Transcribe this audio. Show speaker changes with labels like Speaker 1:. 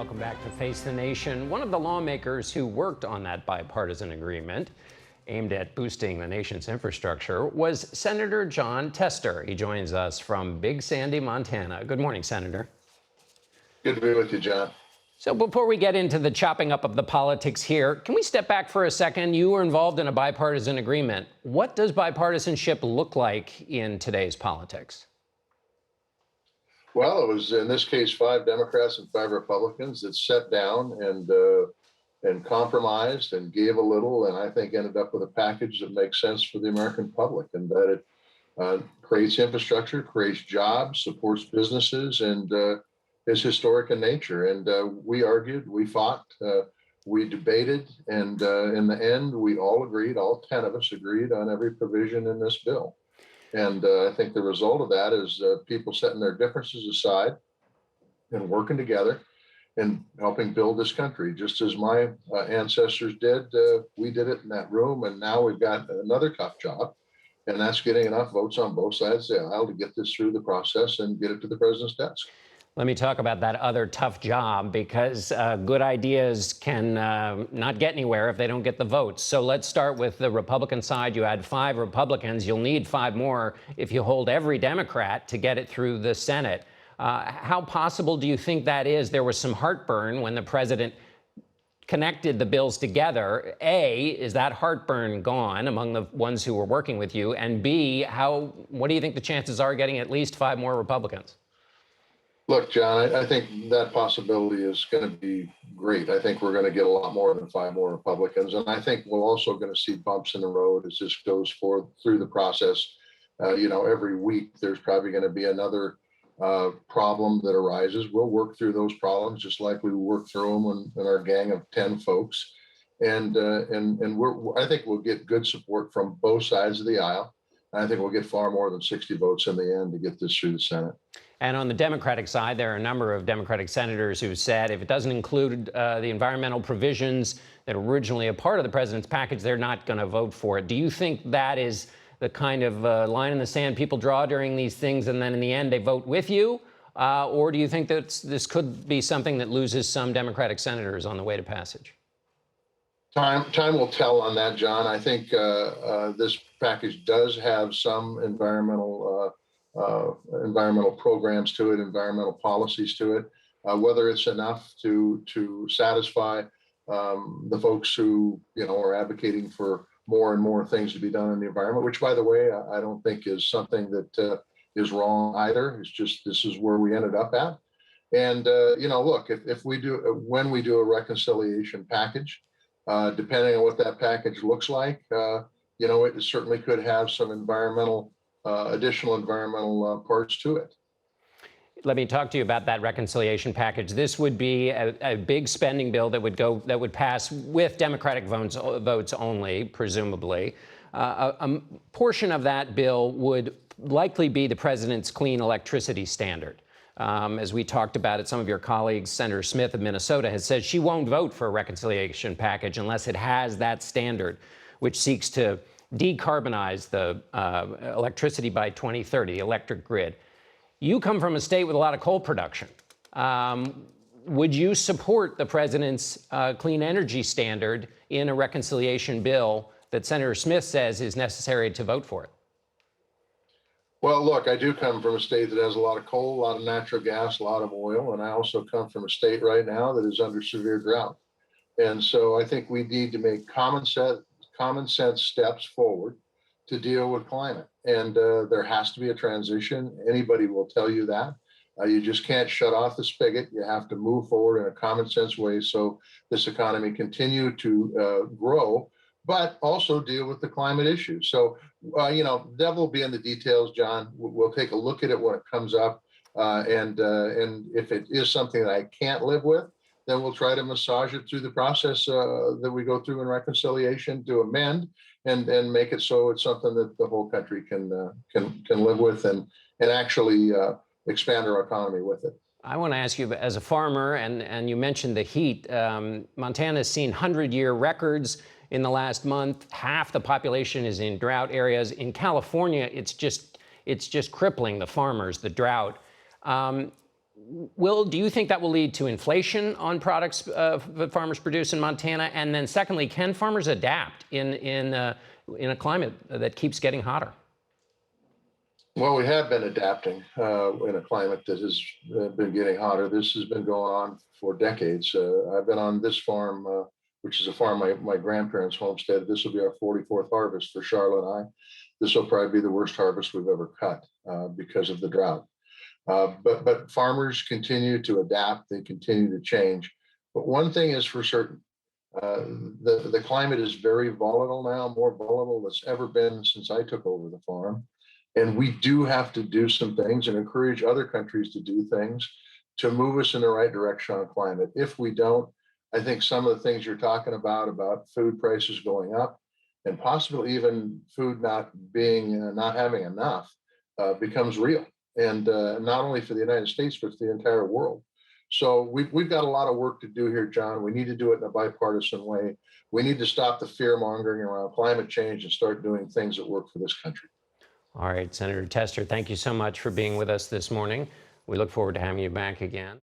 Speaker 1: Welcome back to Face the Nation. One of the lawmakers who worked on that bipartisan agreement aimed at boosting the nation's infrastructure was Senator Jon Tester. He joins us from Big Sandy, Montana. Good morning, Senator.
Speaker 2: Good to be with you, John.
Speaker 1: So before we get into the chopping up of the politics here, can we step back for a second? You were involved in a bipartisan agreement. What does bipartisanship look like in today's politics?
Speaker 2: Well, it was, in this case, 5 Democrats and 5 Republicans that sat down and compromised and gave a little, and I think ended up with a package that makes sense for the American public, and that it creates infrastructure, creates jobs, supports businesses, and is historic in nature. And we argued, we fought, we debated, and in the end, we all agreed, all 10 of us agreed on every provision in this bill. And I think the result of that is people setting their differences aside and working together and helping build this country. Just as my ancestors did, we did it in that room. And now we've got another tough job, and that's getting enough votes on both sides of the aisle to get this through the process and get it to the president's desk.
Speaker 1: Let me talk about that other tough job, because good ideas can not get anywhere if they don't get the votes. So let's start with the Republican side. You had 5 Republicans. You'll need 5 more if you hold every Democrat to get it through the Senate. How possible do you think that is? There was some heartburn when the president connected the bills together. A, is that heartburn gone among the ones who were working with you? And B, what do you think the chances are getting at least 5 more Republicans?
Speaker 2: Look, John, I think that possibility is going to be great. I think we're going to get a lot more than 5 more Republicans. And I think we're also going to see bumps in the road as this goes through the process. Every week there's probably going to be another problem that arises. We'll work through those problems just like we work through them in our gang of 10 folks. And I think we'll get good support from both sides of the aisle. I think we'll get far more than 60 votes in the end to get this through the Senate.
Speaker 1: And on the Democratic side, there are a number of Democratic senators who said if it doesn't include the environmental provisions that are originally a part of the president's package, they're not going to vote for it. Do you think that is the kind of line in the sand people draw during these things, and then in the end they vote with you? Or do you think that this could be something that loses some Democratic senators on the way to passage?
Speaker 2: Time will tell on that, John. I think this package does have some environmental programs to it, environmental policies to it. Whether it's enough to satisfy the folks who are advocating for more and more things to be done in the environment, which, by the way, I don't think is something that is wrong either. It's just this is where we ended up at. And look, when we do a reconciliation package, depending on what that package looks like, it certainly could have some additional environmental parts to it.
Speaker 1: Let me talk to you about that reconciliation package. This would be a big spending bill that would pass with Democratic votes only, presumably. A portion of that bill would likely be the president's clean electricity standard. As we talked about it, some of your colleagues, Senator Smith of Minnesota, has said she won't vote for a reconciliation package unless it has that standard, which seeks to decarbonize the electricity by 2030, the electric grid. You come from a state with a lot of coal production. Would you support the president's clean energy standard in a reconciliation bill that Senator Smith says is necessary to vote for it?
Speaker 2: Well, look, I do come from a state that has a lot of coal, a lot of natural gas, a lot of oil, and I also come from a state right now that is under severe drought. And so I think we need to make common sense steps forward to deal with climate. And there has to be a transition. Anybody will tell you that. You just can't shut off the spigot. You have to move forward in a common sense way so this economy continue to grow, but also deal with the climate issue. So, devil will be in the details, John. We'll take a look at it when it comes up. And if it is something that I can't live with, then we'll try to massage it through the process that we go through in reconciliation to amend and make it so it's something that the whole country can live with and actually expand our economy with it.
Speaker 1: I want to ask you, as a farmer, and you mentioned the heat, Montana's seen 100-year records in the last month. Half the population is in drought areas. In California, it's just crippling the farmers, the drought. do you think that will lead to inflation on products that farmers produce in Montana? And then secondly, can farmers adapt in a climate that keeps getting hotter?
Speaker 2: Well, we have been adapting in a climate that has been getting hotter. This has been going on for decades. I've been on this farm, which is a farm my grandparents homesteaded. This will be our 44th harvest for Charlotte and I. This will probably be the worst harvest we've ever cut because of the drought. But farmers continue to adapt. They continue to change. But one thing is for certain. The climate is very volatile now, more volatile than it's ever been since I took over the farm. And we do have to do some things and encourage other countries to do things to move us in the right direction on climate. If we don't, I think some of the things you're talking about food prices going up and possibly even food not having enough becomes real. And not only for the United States, but for the entire world. So we've got a lot of work to do here, John. We need to do it in a bipartisan way. We need to stop the fear mongering around climate change and start doing things that work for this country.
Speaker 1: All right, Senator Tester, thank you so much for being with us this morning. We look forward to having you back again.